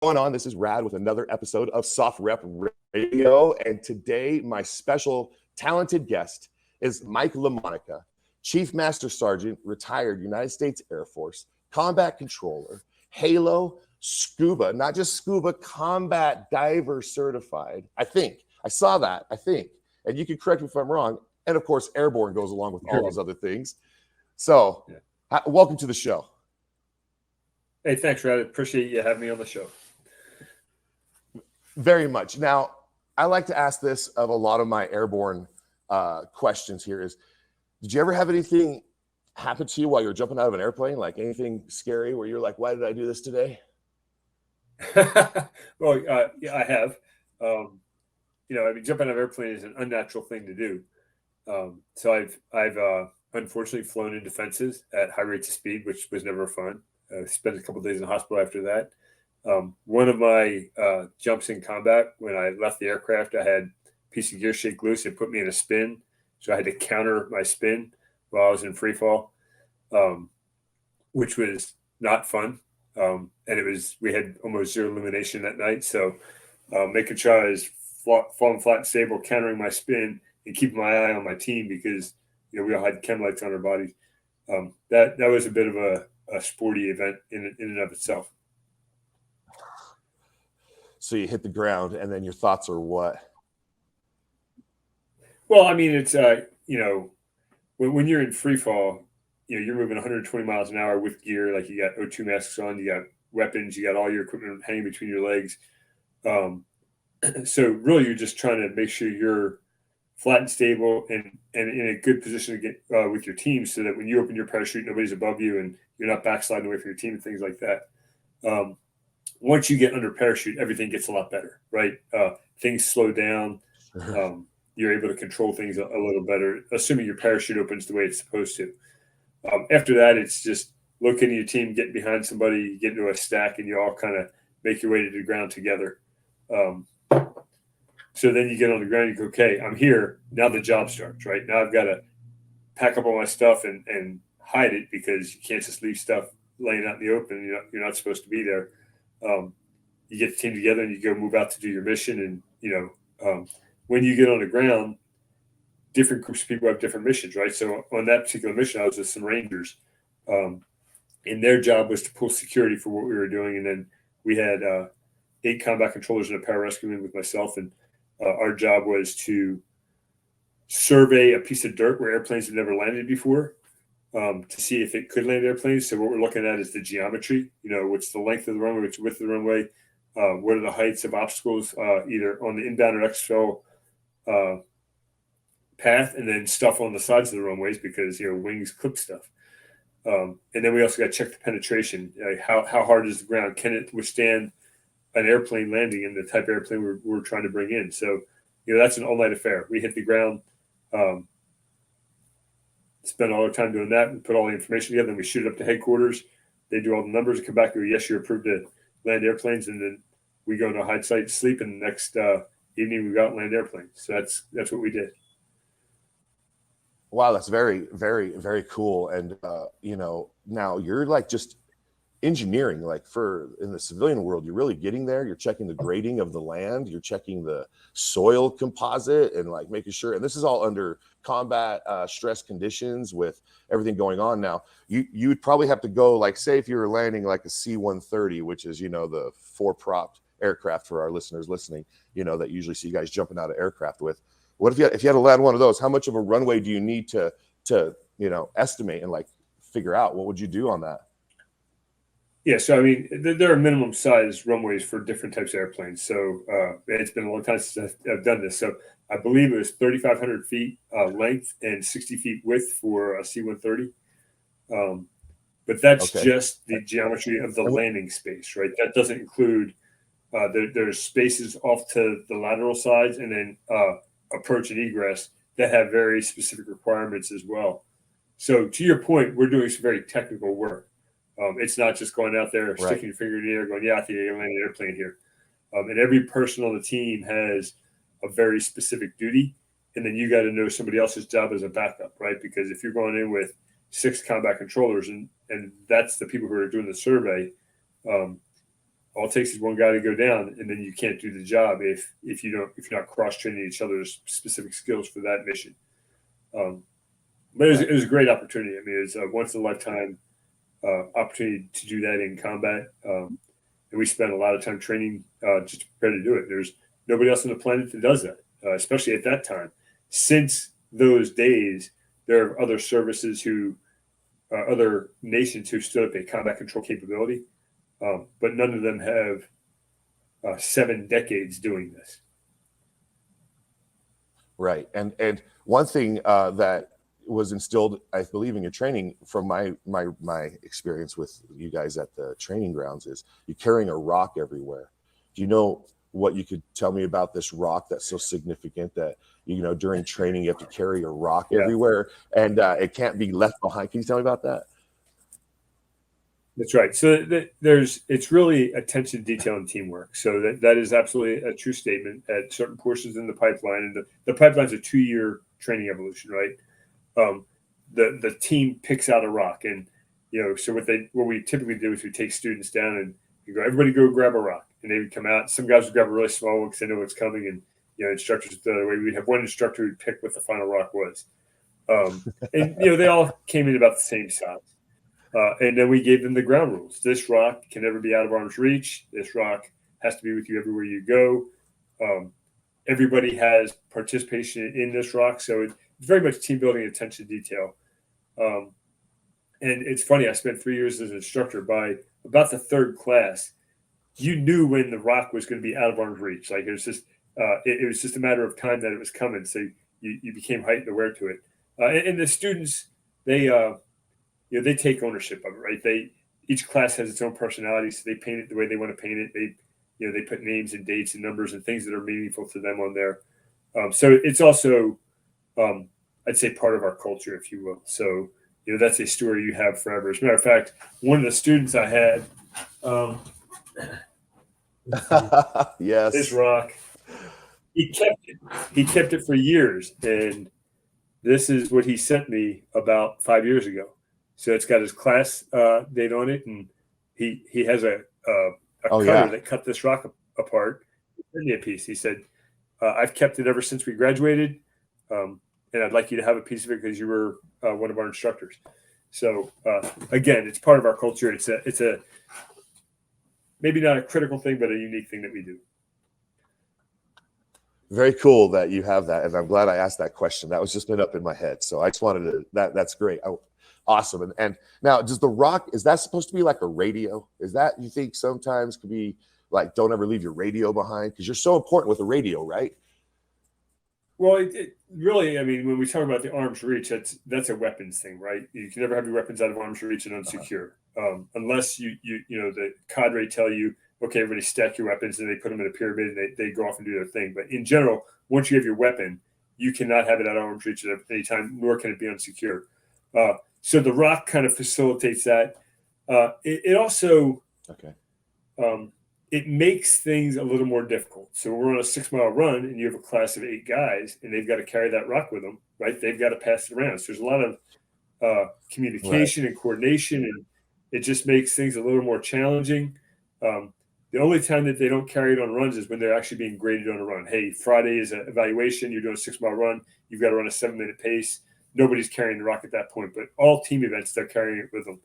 going on? This is Rad with another episode of SOFREP Radio. And today, my special talented guest is Mike Lamonica, Chief Master Sergeant, retired United States Air Force, combat controller, Halo, scuba, not just scuba, combat diver certified. I think. I saw that, I think. And you can correct me if I'm wrong. And of course, airborne goes along with all those other things. So, welcome to the show. Hey, thanks, Rad. Appreciate you having me on the show. Very much. Now, I like to ask this of a lot of my airborne questions here is, did you ever have anything happen to you while you're jumping out of an airplane? Like anything scary where you're like, why did I do this today? Well, yeah, I have. Jumping out of an airplane is an unnatural thing to do. So I've unfortunately flown into fences at high rates of speed, which was never fun. Spent a couple of days in the hospital after that. One of my jumps in combat, when I left the aircraft, I had a piece of gear shake loose and put me in a spin. So I had to counter my spin while I was in free fall, which was not fun. And we had almost zero illumination that night. So making sure I was falling flat and stable, countering my spin and keeping my eye on my team because, we all had chem lights on our bodies. That was a bit of a sporty event in and of itself. So you hit the ground, and then your thoughts are what? Well, I mean, it's when you're in free fall, you're moving 120 miles an hour with gear, like you got O2 masks on, you got weapons, you got all your equipment hanging between your legs. So really, you're just trying to make sure you're flat and stable and in a good position to get with your team, so that when you open your parachute, nobody's above you and you're not backsliding away from your team and things like that. Once you get under parachute, everything gets a lot better, right? Things slow down. You're able to control things a little better, assuming your parachute opens the way it's supposed to. After that, it's just looking at your team, getting behind somebody, get into a stack, and you all kind of make your way to the ground together. So then you get on the ground, you go, okay, I'm here. Now the job starts, right? Now I've got to pack up all my stuff and hide it, because you can't just leave stuff laying out in the open. You're not supposed to be there. You get the team together and you go move out to do your mission. And, when you get on the ground, different groups of people have different missions, right? So on that particular mission, I was with some Rangers, and their job was to pull security for what we were doing. And then we had 8 combat controllers and a pararescueman with myself. And our job was to survey a piece of dirt where airplanes had never landed before, to see if it could land airplanes. So what we're looking at is the geometry, what's the length of the runway, what's the width of the runway, what are the heights of obstacles, either on the inbound or exfil path, and then stuff on the sides of the runways, because, wings clip stuff. And then we also got to check the penetration. How hard is the ground? Can it withstand an airplane landing in the type of airplane we're trying to bring in? So, that's an all-night affair. We hit the ground, spend all our time doing that, and put all the information together, and we shoot it up to headquarters. They do all the numbers and come back and go, yes, you're approved to land airplanes. And then we go to a hide site, sleep, and the next evening we go out and land airplanes. So that's what we did. Wow, that's very, very, very cool. And now you're like just engineering, like in the civilian world, you're really getting there. You're checking the grading of the land, you're checking the soil composite, and like making sure, and this is all under combat stress conditions with everything going on. Now you would probably have to go, like, say if you were landing like a C-130, which is the 4-propped aircraft for our listeners listening, that usually see you guys jumping out of aircraft with. What if you had to land one of those? How much of a runway do you need to estimate and like figure out? What would you do on that? Yeah, so I mean, there are minimum size runways for different types of airplanes. So it's been a long time since I've done this. So I believe it was 3,500 feet length and 60 feet width for a C-130. But that's just the geometry of the landing space, right? That doesn't include there's spaces off to the lateral sides, and then approach and egress that have very specific requirements as well. So to your point, we're doing some very technical work. It's not just going out there, sticking your finger in the air, going, yeah, I think you're going to land an airplane here. And every person on the team has a very specific duty. And then you got to know somebody else's job as a backup, right? Because if you're going in with 6 combat controllers, and that's the people who are doing the survey, all it takes is one guy to go down, and then you can't do the job if you're not cross training each other's specific skills for that mission. But it was a great opportunity. I mean, it's a once in a lifetime opportunity to do that in combat. And we spent a lot of time training just to prepare to do it. There's nobody else on the planet that does that, especially at that time. Since those days, there are other services other nations who stood up a combat control capability, but none of them have 7 decades doing this. Right. And one thing that was instilled, I believe, in your training from my experience with you guys at the training grounds is you're carrying a rock everywhere. Do you know what you could tell me about this rock that's so significant that, during training, you have to carry a rock everywhere and it can't be left behind? Can you tell me about that? That's right. So it's really attention to detail and teamwork. So that is absolutely a true statement at certain portions in the pipeline. And the pipeline's a 2-year training evolution, right? The team picks out a rock, and so what we typically do is we take students down and you go, everybody go grab a rock, and they would come out. Some guys would grab a really small one because they know what's coming, and instructors the other way. We'd have one instructor who'd pick what the final rock was, and they all came in about the same size, and then we gave them the ground rules. This rock can never be out of arm's reach. This rock has to be with you everywhere you go. Everybody has participation in this rock, so it's very much team building, attention to detail. And it's funny, I spent 3 years as an instructor. By about the 3rd class, you knew when the rock was going to be out of arm's reach. Like it was just a matter of time that it was coming. So you became heightened aware to it. And the students, they take ownership of it, right? Each class has its own personality, so they paint it the way they want to paint it. They put names and dates and numbers and things that are meaningful to them on there. So it's also, I'd say, part of our culture, if you will. So, that's a story you have forever. As a matter of fact, one of the students I had, yes, this rock, he kept it for years. And this is what he sent me about 5 years ago. So it's got his class date on it. And he has a cutter that cut this rock apart. He sent me a piece. He said, I've kept it ever since we graduated. And I'd like you to have a piece of it because you were one of our instructors. So again, it's part of our culture. It's a maybe not a critical thing, but a unique thing that we do. Very cool that you have that, and I'm glad I asked that question. That was just been up in my head, so I just wanted to. That's great. Awesome. And now, does the rock, is that supposed to be like a radio? Is that, you think, sometimes could be like, don't ever leave your radio behind because you're so important with a radio, right? Well, it really, I mean, when we talk about the arm's reach, that's a weapons thing, right? You can never have your weapons out of arm's reach and unsecure, unless the cadre tell you, okay, everybody stack your weapons, and they put them in a pyramid and they go off and do their thing. But in general, once you have your weapon, you cannot have it out of arm's reach at any time, nor can it be unsecure. So the rock kind of facilitates that. It also, it makes things a little more difficult. So we're on a 6-mile run and you have a class of 8 guys and they've got to carry that rock with them, right? They've got to pass it around. So there's a lot of communication and coordination, and it just makes things a little more challenging. The only time that they don't carry it on runs is when they're actually being graded on a run. Hey, Friday is an evaluation. You're doing a 6-mile run. You've got to run a 7-minute pace. Nobody's carrying the rock at that point, but all team events, they're carrying it with them,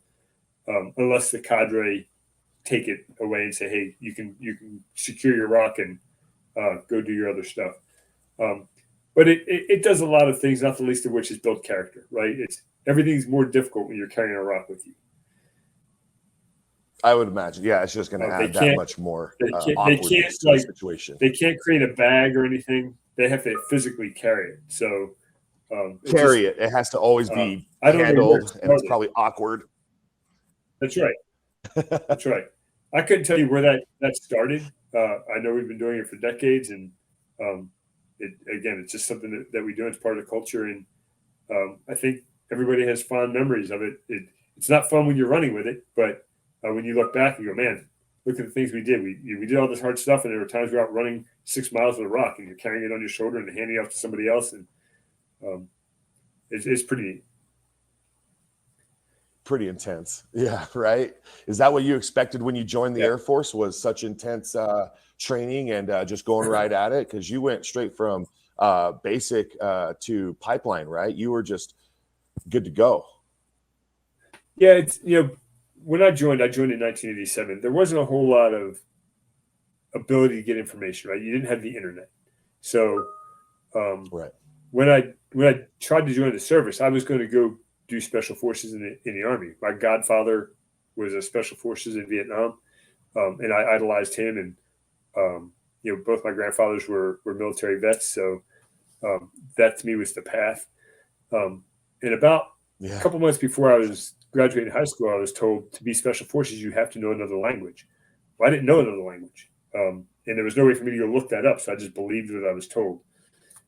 unless the cadre take it away and say, hey, you can secure your rock and go do your other stuff. But it does a lot of things, not the least of which is build character, right? Everything's more difficult when you're carrying a rock with you. I would imagine. Yeah, it's just going to add that much more awkwardness to the situation. They can't create a bag or anything. They have to physically carry it. So it has to always be handled, and it's probably awkward. That's right. That's right. I couldn't tell you where that started. I know we've been doing it for decades, and it's just something that we do. It's part of the culture, and I think everybody has fond memories of it. It's not fun when you're running with it, but when you look back, you go, man, look at the things we did. We did all this hard stuff, and there were times we were out running 6 miles with a rock, and you're carrying it on your shoulder and handing it off to somebody else, and it's pretty neat. Pretty intense. Yeah. Right. Is that what you expected when you joined the Air Force, was such intense training and just going right at it? Because you went straight from basic to pipeline, right? You were just good to go. Yeah. It's, when I joined in 1987. There wasn't a whole lot of ability to get information, right? You didn't have the internet. So Right. when I tried to join the service, I was going to go do special forces in the Army. My godfather was a special forces in Vietnam, and I idolized him. And both my grandfathers were military vets, so that to me was the path. And about a couple months before I was graduating high school, I was told to be special forces, you have to know another language. Well, I didn't know another language, and there was no way for me to go look that up, so I just believed what I was told.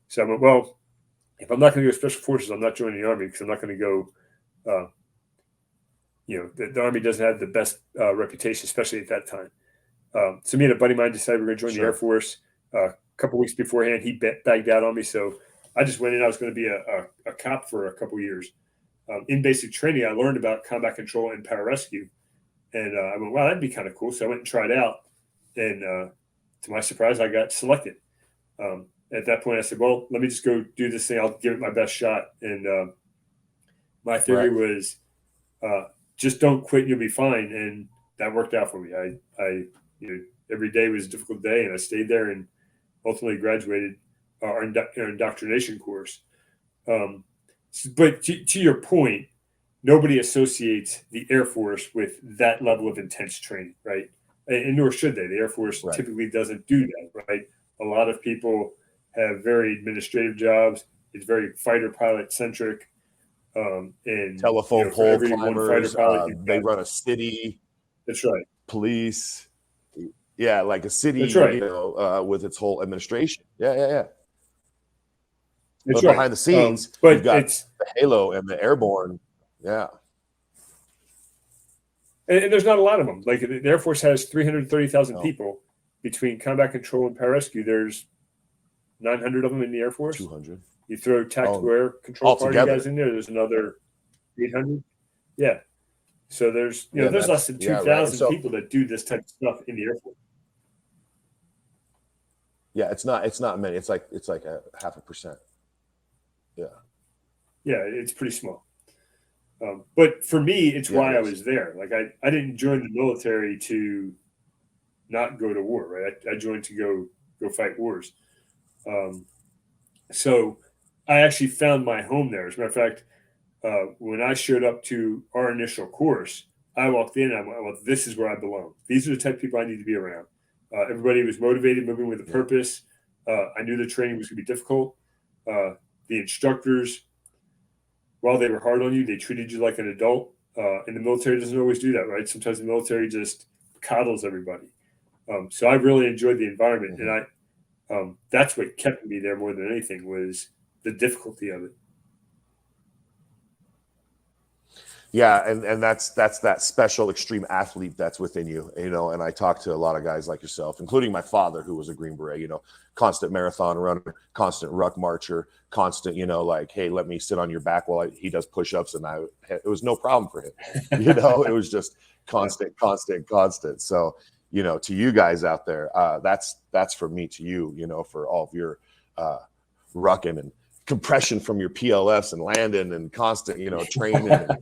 So I went, well, if I'm not going to go special forces, I'm not joining the Army, because I'm not going to go. The Army doesn't have the best reputation, especially at that time. So me and a buddy of mine decided we're going to join the Air Force. A couple weeks beforehand, he bagged out on me, so I just went in. I was going to be a cop for a couple years. In basic training, I learned about combat control and pararescue, and I went, wow, that'd be kind of cool. So I went and tried out, and to my surprise, I got selected. At that point, I said, well, let me just go do this thing. I'll give it my best shot. And my theory was just don't quit and you'll be fine. And that worked out for me. Every day was a difficult day, and I stayed there and ultimately graduated our indoctrination course. But to your point, nobody associates the Air Force with that level of intense training, right? And nor should they. The Air Force typically doesn't do that, right? A lot of people have very administrative jobs. It's very fighter pilot centric. And telephone pole climbers. They run a city. That's right. Police. Yeah, like a city. That's right. With its whole administration. Yeah. That's but right. Behind the scenes, but you've got the Halo and the Airborne. Yeah. And there's not a lot of them. Like the Air Force has 330,000 people. Between combat control and pararescue, there's 900 of them in the Air Force. 200. You throw tactical air control party Altogether. guys in there's another 800. Yeah. So there's there's less than 2,000 people that do this type of stuff in the Air Force. Yeah, it's not many. It's like a 0.5%. Yeah. Yeah, it's pretty small. But for me, it's why I was there. Like I didn't join the military to not go to war, right? I joined to go fight wars. So I actually found my home there. As a matter of fact, when I showed up to our initial course, I walked in and I went, well, this is where I belong. These are the type of people I need to be around. Everybody was motivated, moving with a purpose. I knew the training was going to be difficult. The instructors, while they were hard on you, they treated you like an adult. And the military doesn't always do that, right? Sometimes the military just coddles everybody. So I really enjoyed the environment. And that's what kept me there more than anything, was the difficulty of it. Yeah, and that's that special extreme athlete that's within you, and I talk to a lot of guys like yourself, including my father, who was a Green Beret, constant marathon runner, constant ruck marcher, constant, like, hey, let me sit on your back while he does push-ups, and it was no problem for him. It was just constant. So, to you guys out there, that's from me to you, for all of your rucking and compression from your PLFs and landing and constant, training. And,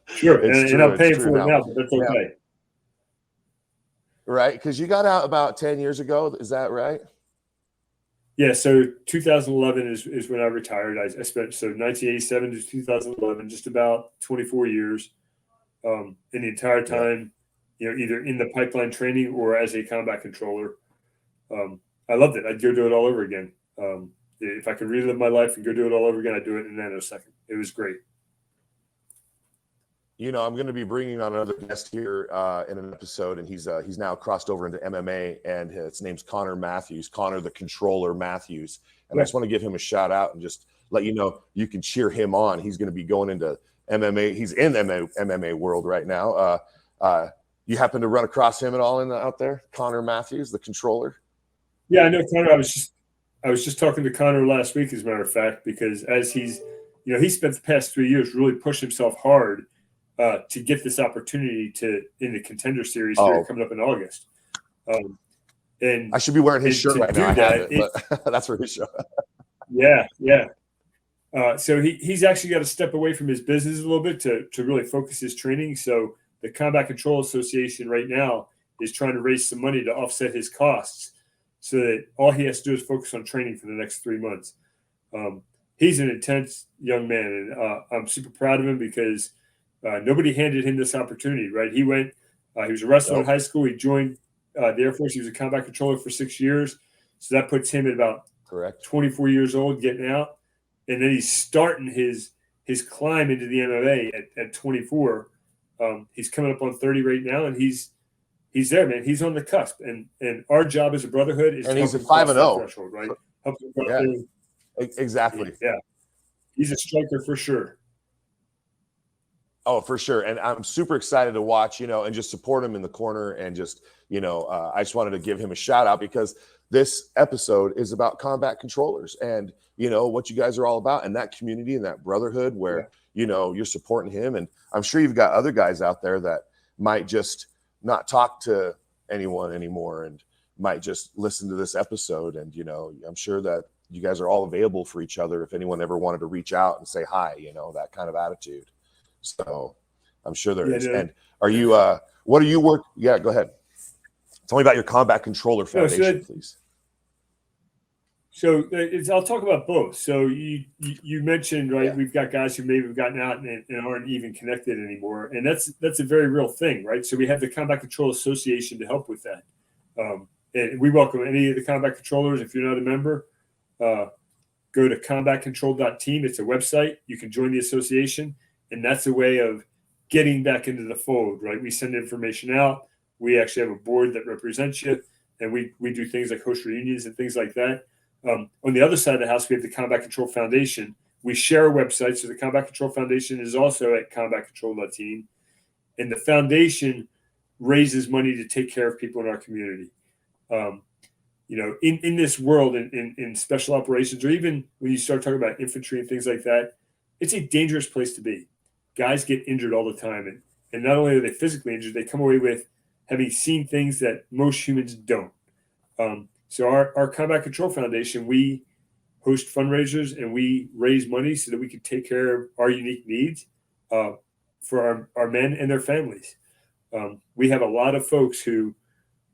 Sure, and I'm paying for it now, but that's okay. Right, because you got out about 10 years ago. Is that right? Yeah, so 2011 is when I retired. I spent 1987 to 2011, just about 24 years. In the entire time, either in the pipeline training or as a combat controller. I loved it. I'd go do it all over again. If I could relive my life and go do it all over again, I'd do it in a nanosecond. It was great. I'm going to be bringing on another guest here in an episode, and he's now crossed over into MMA, and his name's Connor Matthews, Connor the Controller Matthews. And I just want to give him a shout out and just let you know you can cheer him on. He's going to be going into MMA. He's in MMA world right now. You happen to run across him at all out there, Connor Matthews, the Controller? Yeah, I know Connor. I was just talking to Connor last week, as a matter of fact, because as he's he spent the past 3 years really pushing himself hard to get this opportunity in the Contender Series here coming up in August. And I should be wearing his shirt right now. I have it, but that's for his show. Yeah. So he's actually got to step away from his business a little bit to really focus his training. So the Combat Control Association right now is trying to raise some money to offset his costs so that all he has to do is focus on training for the next 3 months. He's an intense young man, and I'm super proud of him because nobody handed him this opportunity, right? He went, he was a wrestler in high school. He joined the Air Force. He was a combat controller for 6 years. So that puts him at about 24 years old getting out. And then he's starting his climb into the MMA at 24. He's coming up on 30 right now, and he's there, man. He's on the cusp. And our job as a brotherhood is and to he's help at him cross 5-0 that threshold, right? Help him go out there. Exactly. Yeah. He's a striker for sure. Oh, for sure. And I'm super excited to watch, and just support him in the corner. And just, I just wanted to give him a shout out because this episode is about combat controllers and, what you guys are all about and that community and that brotherhood where, you're supporting him. And I'm sure you've got other guys out there that might just not talk to anyone anymore and might just listen to this episode. And, I'm sure that you guys are all available for each other if anyone ever wanted to reach out and say hi, that kind of attitude. So I'm sure there is. And are you, what do you work? Yeah, go ahead. Tell me about your Combat Controller Foundation, please. So I'll talk about both. So you mentioned, right, we've got guys who maybe have gotten out and aren't even connected anymore. And that's a very real thing, right? So we have the Combat Control Association to help with that. And we welcome any of the combat controllers. If you're not a member, go to combatcontrol.team. It's a website. You can join the association. And that's a way of getting back into the fold, right? We send information out. We actually have a board that represents you. And we do things like host reunions and things like that. On the other side of the house, we have the Combat Control Foundation. We share a website. So the Combat Control Foundation is also at combatcontrol.team. And the foundation raises money to take care of people in our community. In this world, in special operations, or even when you start talking about infantry and things like that, it's a dangerous place to be. Guys get injured all the time. And not only are they physically injured, they come away with having seen things that most humans don't. So our Combat Control Foundation, we host fundraisers and we raise money so that we can take care of our unique needs for our men and their families. We have a lot of folks who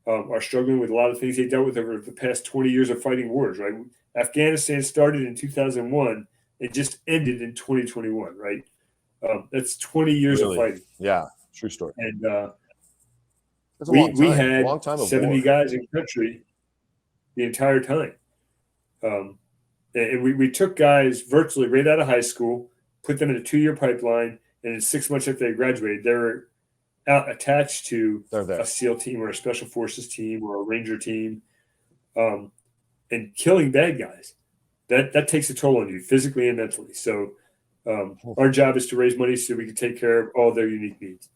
are struggling with a lot of things they dealt with over the past 20 years of fighting wars, right? Afghanistan started in 2001. It just ended in 2021, right? That's 20 years of fighting. Yeah, true story. And we had long time 70 guys in country the entire time. And we took guys virtually right out of high school, put them in a 2-year pipeline, and in 6 months after they graduated, they were out attached to a SEAL team or a Special Forces team or a Ranger team, and killing bad guys. That takes a toll on you physically and mentally. So our job is to raise money so we can take care of all their unique needs.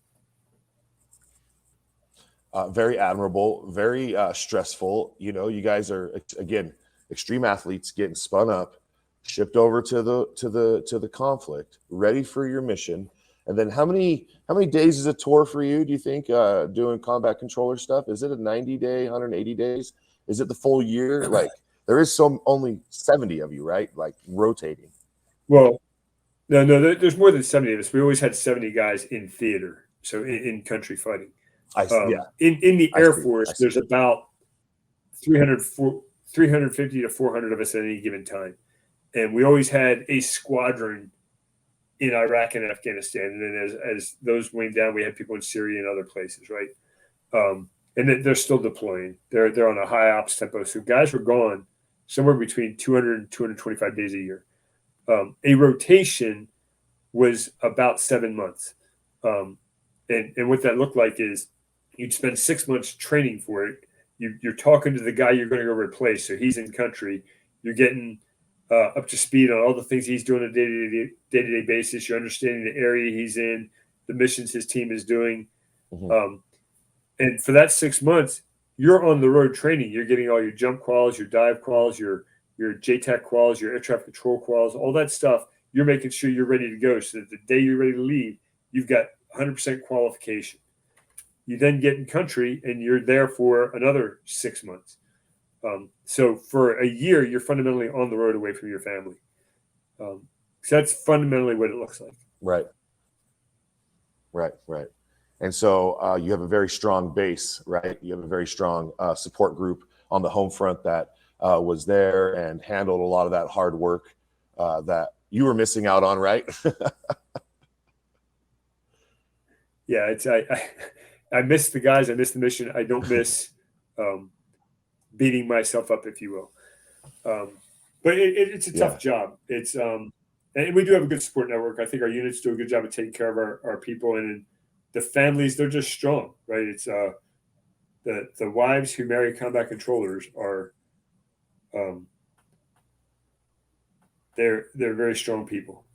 Very admirable, very stressful. You guys are, again, extreme athletes getting spun up, shipped over to the conflict, ready for your mission. And then how many days is a tour for you, do you think, doing combat controller stuff? Is it a 90-day, 180 days? Is it the full year? Like, there is only 70 of you, right? Like, rotating. Well, no, there's more than 70 of us. We always had 70 guys in theater, so in country fighting. In the Air Force, there's about 350 to 400 of us at any given time. And we always had a squadron in Iraq and Afghanistan. And then as those waned down, we had people in Syria and other places, right? And they're still deploying. They're on a high ops tempo. So guys were gone somewhere between 200 and 225 days a year. A rotation was about 7 months. And what that looked like is you'd spend 6 months training for it. You're talking to the guy you're going to go replace. So he's in country. You're getting up to speed on all the things he's doing on a day-to-day basis. You're understanding the area he's in, the missions his team is doing. Mm-hmm. And for that 6 months, you're on the road training. You're getting all your jump quals, your dive quals, your JTAC quals, your air traffic control quals, all that stuff you're making sure you're ready to go so that the day you're ready to leave, you've got 100% qualification. You then get in country and you're there for another 6 months. So for a year, you're fundamentally on the road away from your family. So that's fundamentally what it looks like. Right. And so you have a very strong base, right? You have a very strong support group on the home front that was there and handled a lot of that hard work that you were missing out on, right? Yeah, I miss the guys. I miss the mission. I don't miss beating myself up, if you will. But it's a tough job. It's and we do have a good support network. I think our units do a good job of taking care of our people, and the families, they're just strong, right? It's the wives who marry combat controllers are they're very strong people.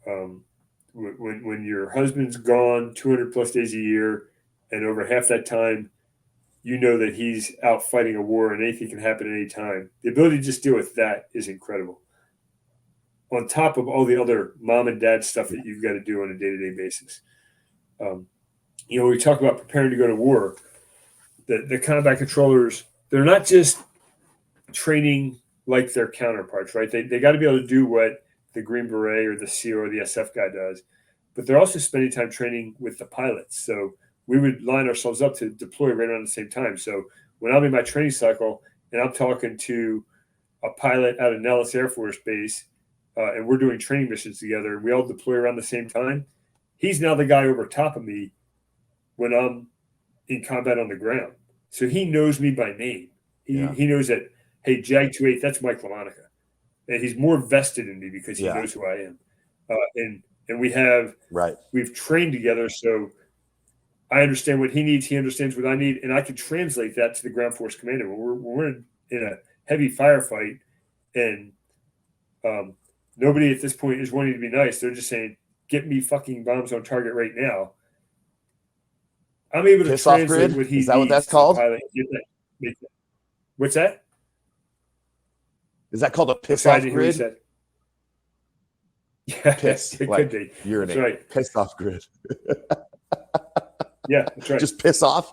When your husband's gone 200 plus days a year, and over half that time, you know that he's out fighting a war and anything can happen at any time. The ability to just deal with that is incredible. On top of all the other mom and dad stuff that you've got to do on a day-to-day basis. We talk about preparing to go to war. The combat controllers, they're not just training like their counterparts, right? They got to be able to do what the Green Beret or the SEAL or the SF guy does, but they're also spending time training with the pilots. So we would line ourselves up to deploy right around the same time. So when I'm in my training cycle and I'm talking to a pilot out of Nellis Air Force Base, and we're doing training missions together, and we all deploy around the same time, he's now the guy over top of me when I'm in combat on the ground. So he knows me by name. He knows that, hey, Jag 28, that's Mike Lamonica. And he's more vested in me because he knows who I am. And we've trained together, so I understand what he needs, he understands what I need, and I can translate that to the ground force commander. When we're in a heavy firefight and nobody at this point is wanting to be nice. They're just saying, get me fucking bombs on target right now. I'm able to translate what he needs. Is that what that's called? What's that? Is that called a piss-off grid? Yeah, piss. It like could be. You're that's in a right. piss-off grid. Yeah, that's right. Just piss off.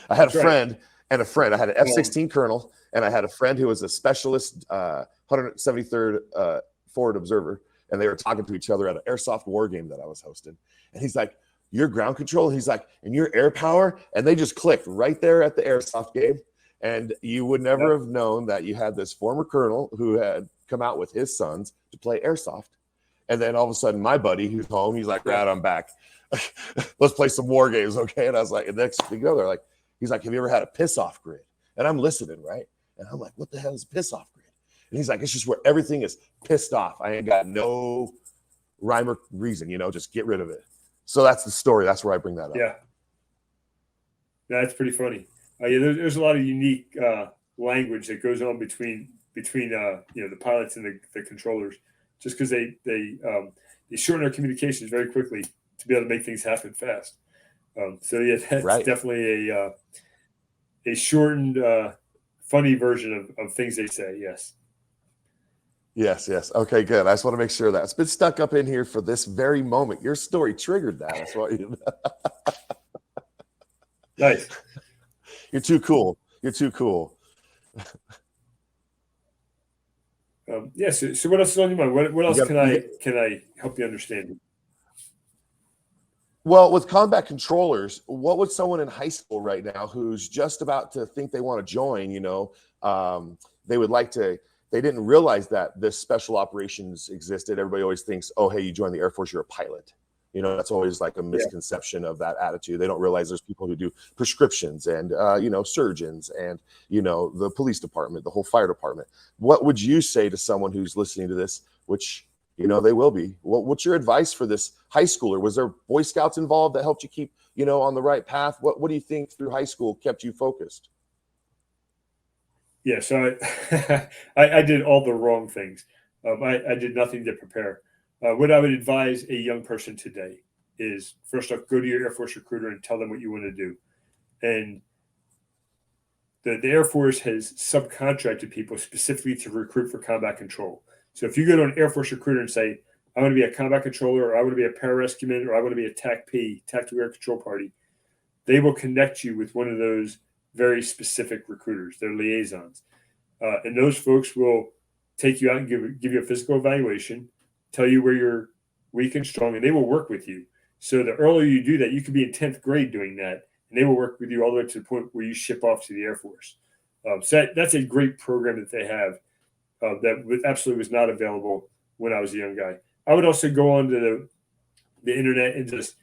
I had a friend. I had an F-16 colonel, and I had a friend who was a specialist 173rd forward observer, and they were talking to each other at an airsoft war game that I was hosting. And he's like, "You're ground control?" And he's like, "And you're air power?" And they just clicked right there at the airsoft game. And you would never have known that you had this former colonel who had come out with his sons to play airsoft. And then all of a sudden, my buddy who's home, he's like, "Right, I'm back. Let's play some war games, okay?" And I was like, and next thing you know, they're like, he's like, "Have you ever had a piss-off grid?" And I'm listening, right? And I'm like, "What the hell is a piss-off grid?" And he's like, "It's just where everything is pissed off. I ain't got no rhyme or reason, just get rid of it." So that's the story. That's where I bring that up. Yeah. That's pretty funny. There's a lot of unique language that goes on between the pilots and the controllers, just because they shorten our communications very quickly to be able to make things happen fast. That's definitely a shortened, funny version of things they say. Yes. Yes. Okay, good. I just want to make sure that it's been stuck up in here for this very moment. Your story triggered that. That's why you. Nice. You're too cool. So what else is on your mind? What else can I help you understand? Well, with combat controllers, what would someone in high school right now who's just about to think they want to join, they would like to, they didn't realize that this special operations existed. Everybody always thinks, oh, hey, you join the Air Force, you're a pilot. That's always like a misconception of that attitude. They don't realize there's people who do prescriptions and, surgeons and, the police department, the whole fire department. What would you say to someone who's listening to this, which, they will be? What's your advice for this high schooler? Was there Boy Scouts involved that helped you keep, on the right path? What do you think through high school kept you focused? Yeah, so I did all the wrong things. I did nothing to prepare. What I would advise a young person today is, first off, go to your Air Force recruiter and tell them what you want to do. And the Air Force has subcontracted people specifically to recruit for combat control. So if you go to an Air Force recruiter and say, I want to be a combat controller, or I want to be a pararescueman, or I want to be a TACP, Tactical Air Control Party, they will connect you with one of those very specific recruiters, their liaisons. And those folks will take you out and give you a physical evaluation, tell you where you're weak and strong, and they will work with you. So the earlier you do that, you could be in 10th grade doing that, and they will work with you all the way to the point where you ship off to the Air Force. So that's a great program that they have that absolutely was not available when I was a young guy. I would also go onto the internet and just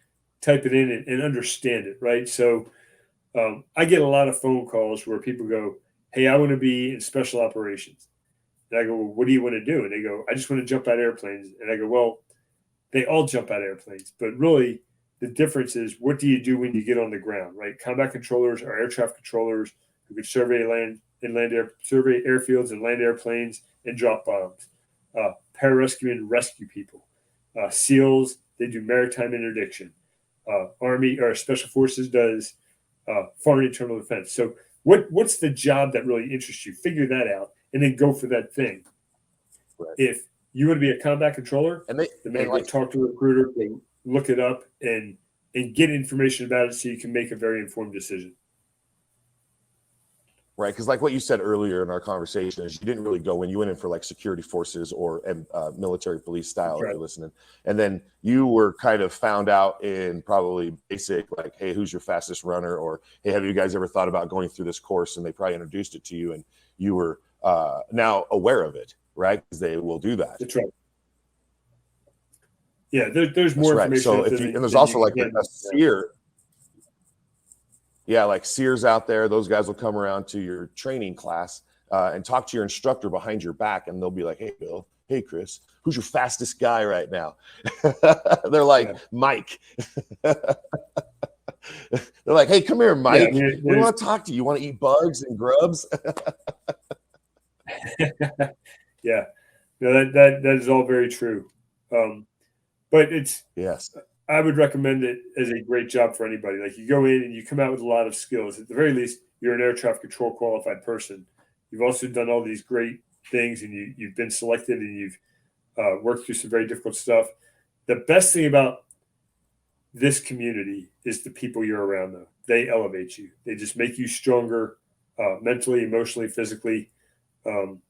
type it in and understand it, right? So I get a lot of phone calls where people go, hey, I want to be in special operations. And I go, well, what do you want to do? And they go, I just want to jump out of airplanes. And I go, well, they all jump out of airplanes. But really, the difference is, what do you do when you get on the ground, right? Combat controllers are air traffic controllers who could survey survey airfields and land airplanes and drop bombs. Pararescuemen rescue people. SEALs, they do maritime interdiction. Army or Special Forces does foreign internal defense. So what's the job that really interests you? Figure that out and then go for that thing. Right. If you want to be a combat controller, then go talk to a recruiter, go look it up and get information about it so you can make a very informed decision. Right, because like what you said earlier in our conversation is you didn't really go in. You went in for like security forces or military police style, if you're listening. And then you were kind of found out in probably basic, like, hey, who's your fastest runner? Or, hey, have you guys ever thought about going through this course? And they probably introduced it to you and you were now aware of it, right? Because they will do that. That's right. Yeah, there's more information. So and there's also like a SEER. Yeah, like SEERs out there, those guys will come around to your training class and talk to your instructor behind your back, and they'll be like, hey, Bill, hey, Chris, who's your fastest guy right now? They're like, Mike. They're like, hey, come here, Mike. We want to talk to you. You want to eat bugs and grubs? Yeah, no, that is all very true. But it's I would recommend it as a great job for anybody. Like, you go in and you come out with a lot of skills. At the very least, you're an air traffic control qualified person. You've also done all these great things, and you've been selected, and you've worked through some very difficult stuff. The best thing about this community is the people you're around, though. They elevate you. They just make you stronger mentally, emotionally, physically. And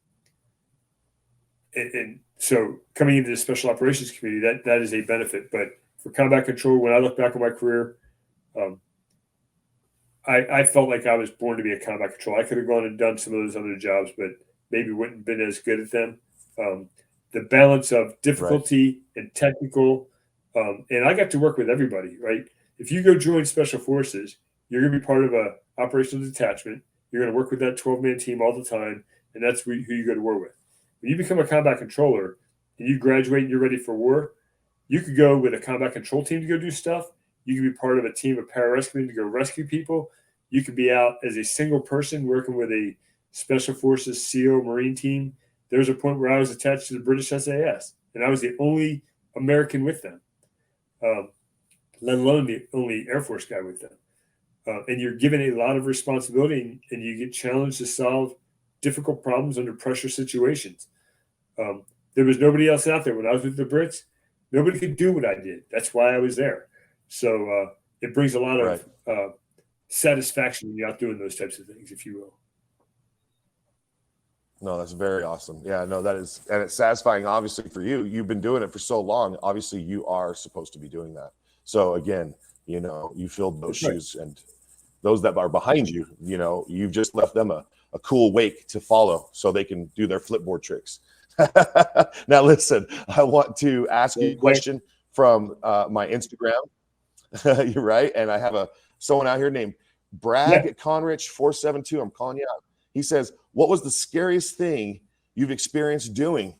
so coming into the special operations community, that is a benefit. But for combat control, when I look back on my career, I felt like I was born to be a combat controller. I could have gone and done some of those other jobs, but maybe wouldn't have been as good at them. The balance of difficulty and technical, and I got to work with everybody, right? If you go join Special Forces, you're going to be part of a operational detachment. You're going to work with that 12-man team all the time, and that's who you go to war with. When you become a combat controller and you graduate and you're ready for war, you could go with a combat control team to go do stuff. You could be part of a team of pararescuemen to go rescue people. You could be out as a single person working with a Special Forces SEAL Marine team. There was a point where I was attached to the British SAS, and I was the only American with them, let alone the only Air Force guy with them. And you're given a lot of responsibility, and you get challenged to solve difficult problems under pressure situations. There was nobody else out there when I was with the Brits. Nobody could do what I did. That's why I was there. So it brings a lot of satisfaction when you're out doing those types of things, if you will. No, that's very awesome. Yeah, no, that is, and it's satisfying, obviously, for you. You've been doing it for so long. Obviously, you are supposed to be doing that. So again, you filled those shoes, and those that are behind you, you've just left them a cool wake to follow so they can do their flipboard tricks. Now, listen, I want to ask you a question from my Instagram. You're right. And I have someone out here named Bragg Conrich 472. I'm calling you out. He says, what was the scariest thing you've experienced doing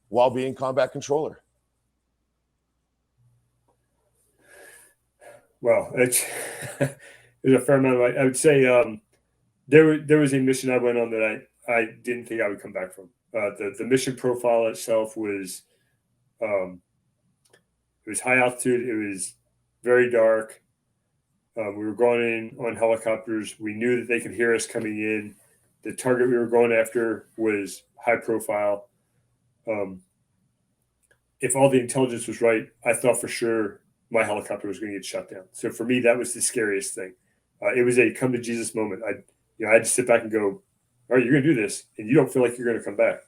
while being combat controller? Well, there's a fair amount of, I would say there was a mission I went on that I didn't think I would come back from. The mission profile itself was it was high altitude. It was very dark. We were going in on helicopters. We knew that they could hear us coming in. The target we were going after was high profile. if all the intelligence was right, I thought for sure my helicopter was going to get shut down. So for me, that was the scariest thing. It was a come to Jesus moment. I had to sit back and go, all right, you're going to do this, and you don't feel like you're going to come back.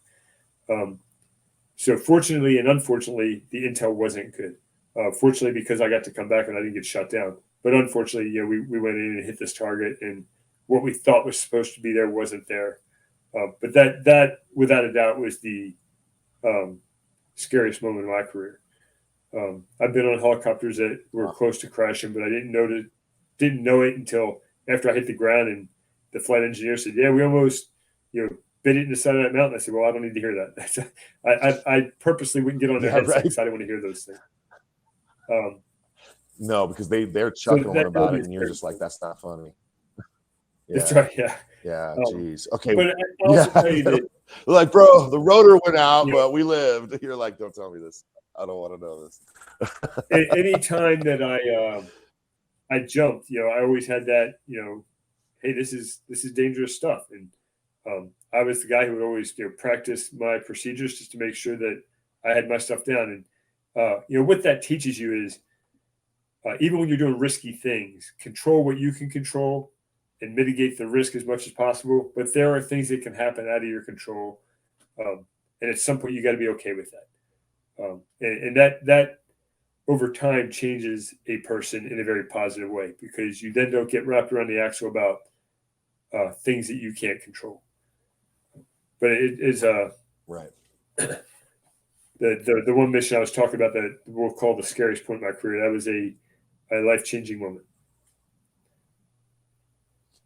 So fortunately and unfortunately, the intel wasn't good. Fortunately, because I got to come back and I didn't get shut down. But unfortunately, we went in and hit this target, and what we thought was supposed to be there wasn't there. But that without a doubt was the scariest moment of my career. I've been on helicopters that were close to crashing, but I didn't know it until after I hit the ground, and the flight engineer said, "Yeah, we almost bit it in the side of that mountain." I said, "Well, I don't need to hear that." I purposely wouldn't get on their headset because I didn't want to hear those things. No, because they're chuckling about it, and you're just like, "That's not funny." Yeah. That's right. Yeah. Yeah. Geez. Okay. But I also tell you that, like, bro, the rotor went out, but we lived. You're like, "Don't tell me this. I don't want to know this." Any time that I jumped, I always had that, hey, this is dangerous stuff, and I was the guy who would always practice my procedures just to make sure that I had my stuff down. And what that teaches you is even when you're doing risky things, control what you can control and mitigate the risk as much as possible. But there are things that can happen out of your control, and at some point you got to be okay with that. And that over time changes a person in a very positive way, because you then don't get wrapped around the axle about things that you can't control. But it is right. The one mission I was talking about that we'll call the scariest point in my career. That was a life-changing moment.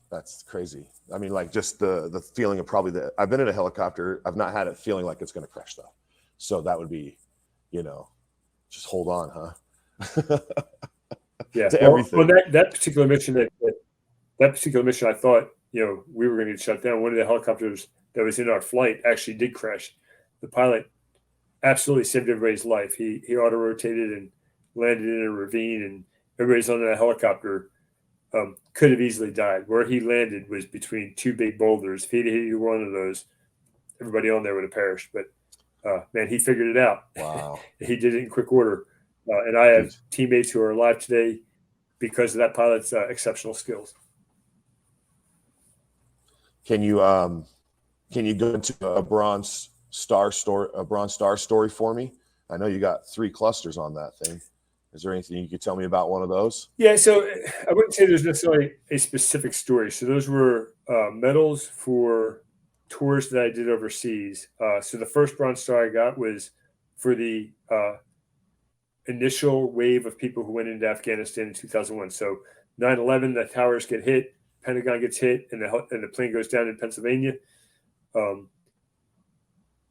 That's crazy. I mean, like, just the feeling of probably I've been in a helicopter. I've not had it feeling like it's going to crash though. So that would be, just hold on, huh? Yeah. To everything. Well, that particular mission, I thought, we were going to get shut down. One of the helicopters that was in our flight actually did crash. The pilot absolutely saved everybody's life. He auto-rotated and landed in a ravine, and everybody's on that helicopter could have easily died. Where he landed was between two big boulders. If he'd hit one of those, everybody on there would have perished. But man, he figured it out. Wow. He did it in quick order. And I have teammates who are alive today because of that pilot's exceptional skills. Can you go into a Bronze Star story for me? I know you got 3 clusters on that thing. Is there anything you could tell me about one of those? Yeah, so I wouldn't say there's necessarily a specific story. So those were medals for tours that I did overseas. So the first Bronze Star I got was for the initial wave of people who went into Afghanistan in 2001. So 9/11, the towers get hit, Pentagon gets hit, and the plane goes down in Pennsylvania.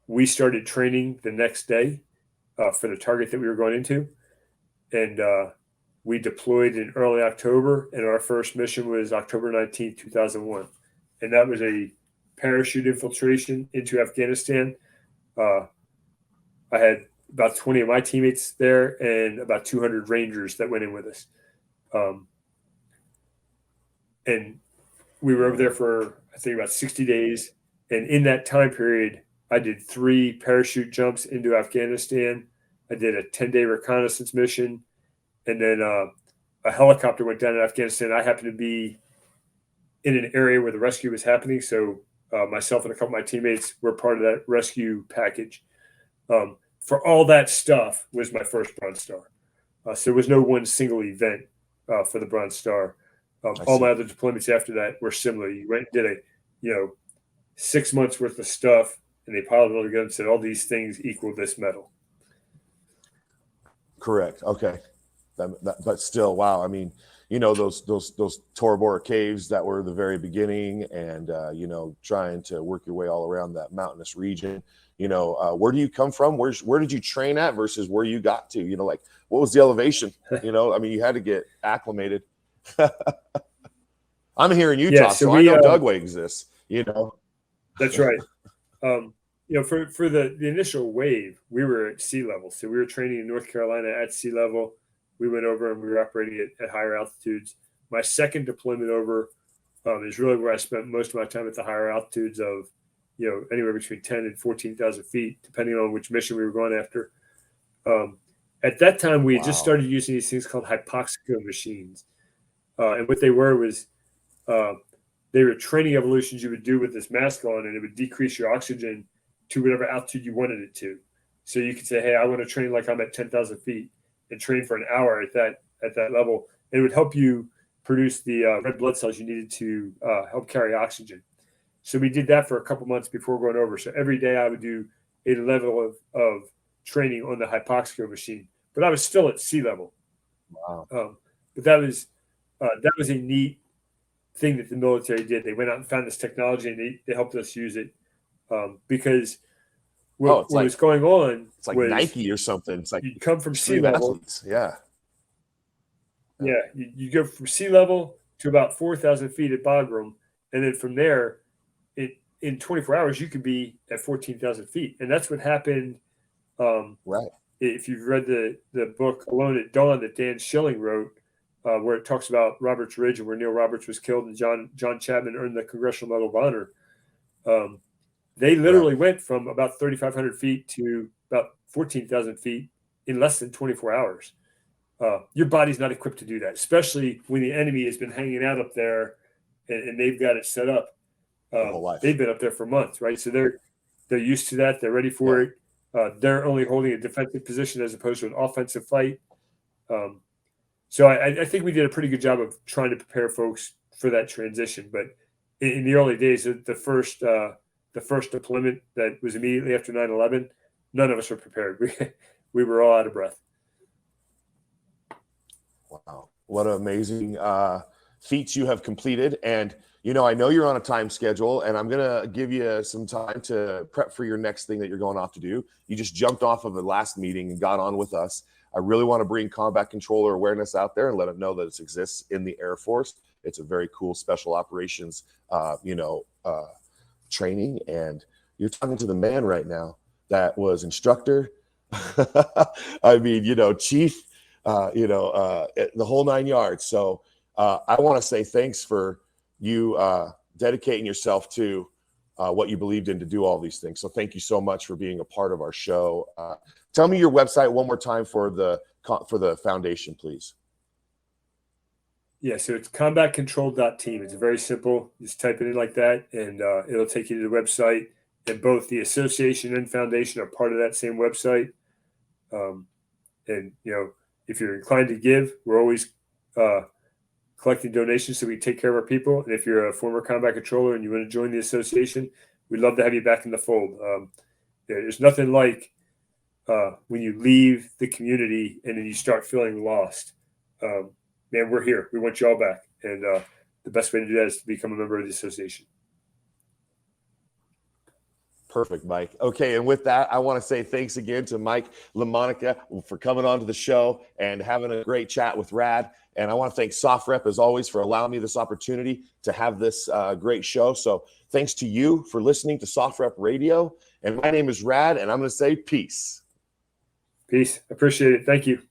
We started training the next day for the target that we were going into. And we deployed in early October, and our first mission was October 19th, 2001. And that was a parachute infiltration into Afghanistan. I had about 20 of my teammates there and about 200 Rangers that went in with us. And we were over there for, I think, about 60 days. And in that time period, I did 3 parachute jumps into Afghanistan. I did a 10-day reconnaissance mission, and then a helicopter went down in Afghanistan. I happened to be in an area where the rescue was happening, so myself and a couple of my teammates were part of that rescue package. For all that stuff was my first Bronze Star. So there was no one single event for the Bronze Star. All my other deployments after that were similar. You went and did a 6 months worth of stuff, and they piled it all together and said all these things equal this medal. Correct. Okay. But still, wow. I mean, those Tora Bora caves that were the very beginning, and trying to work your way all around that mountainous region. Where do you come from? Where did you train at versus where you got to? Like, what was the elevation? I mean, you had to get acclimated. I'm here in Utah, so I know Dugway exists. That's right. For the initial wave, we were at sea level. So we were training in North Carolina at sea level. We went over and we were operating at higher altitudes. My second deployment over is really where I spent most of my time at the higher altitudes of, anywhere between 10 and 14,000 feet, depending on which mission we were going after. At that time, we had just Wow. started using these things called Hypoxic Machines. And what they were was they were training evolutions you would do with this mask on, and it would decrease your oxygen to whatever altitude you wanted it to. So you could say, hey, I want to train like I'm at 10,000 feet and train for an hour at that level. And it would help you produce the red blood cells you needed to help carry oxygen. So we did that for a couple months before going over. So every day I would do a level of training on the hypoxic machine, but I was still at sea level. Wow. But that was a neat thing that the military did. They went out and found this technology, and they helped us use it because what was going on. It's like was Nike or something. It's like you'd come from sea level. Athletes. Yeah. Yeah, you go from sea level to about 4,000 feet at Bagram, and then from there, in 24 hours you could be at 14,000 feet, and that's what happened. Right. If you've read the book Alone at Dawn that Dan Schilling wrote, where it talks about Roberts Ridge and where Neil Roberts was killed and John Chapman earned the Congressional Medal of Honor, they literally went from about 3,500 feet to about 14,000 feet in less than 24 hours. Your body's not equipped to do that, especially when the enemy has been hanging out up there and they've got it set up. They've been up there for months, right? So they're used to that. They're ready for it. They're only holding a defensive position as opposed to an offensive fight. So I think we did a pretty good job of trying to prepare folks for that transition. But in the early days, the first deployment that was immediately after 9/11, none of us were prepared. We were all out of breath. Wow. What amazing feats you have completed. And, I know you're on a time schedule, and I'm going to give you some time to prep for your next thing that you're going off to do. You just jumped off of the last meeting and got on with us. I really want to bring combat controller awareness out there and let them know that it exists in the Air Force. It's a very cool special operations, training. And you're talking to the man right now that was instructor. I mean, chief, the whole 9 yards. So I want to say thanks for you dedicating yourself to what you believed in to do all these things. So thank you so much for being a part of our show. Tell me your website one more time for the foundation, please. Yeah, so it's combatcontrol.team. It's very simple. Just type it in like that, and it'll take you to the website. And both the association and foundation are part of that same website. And if you're inclined to give, we're always collecting donations so we take care of our people. And if you're a former combat controller and you want to join the association, we'd love to have you back in the fold. There's nothing like when you leave the community and then you start feeling lost. Man, we're here. We want you all back. And the best way to do that is to become a member of the association. Perfect, Mike. Okay, and with that, I want to say thanks again to Mike Lamonica for coming on to the show and having a great chat with Rad. And I want to thank SOFREP, as always, for allowing me this opportunity to have this great show. So thanks to you for listening to SOFREP Radio. And my name is Rad, and I'm going to say peace. Peace. Appreciate it. Thank you.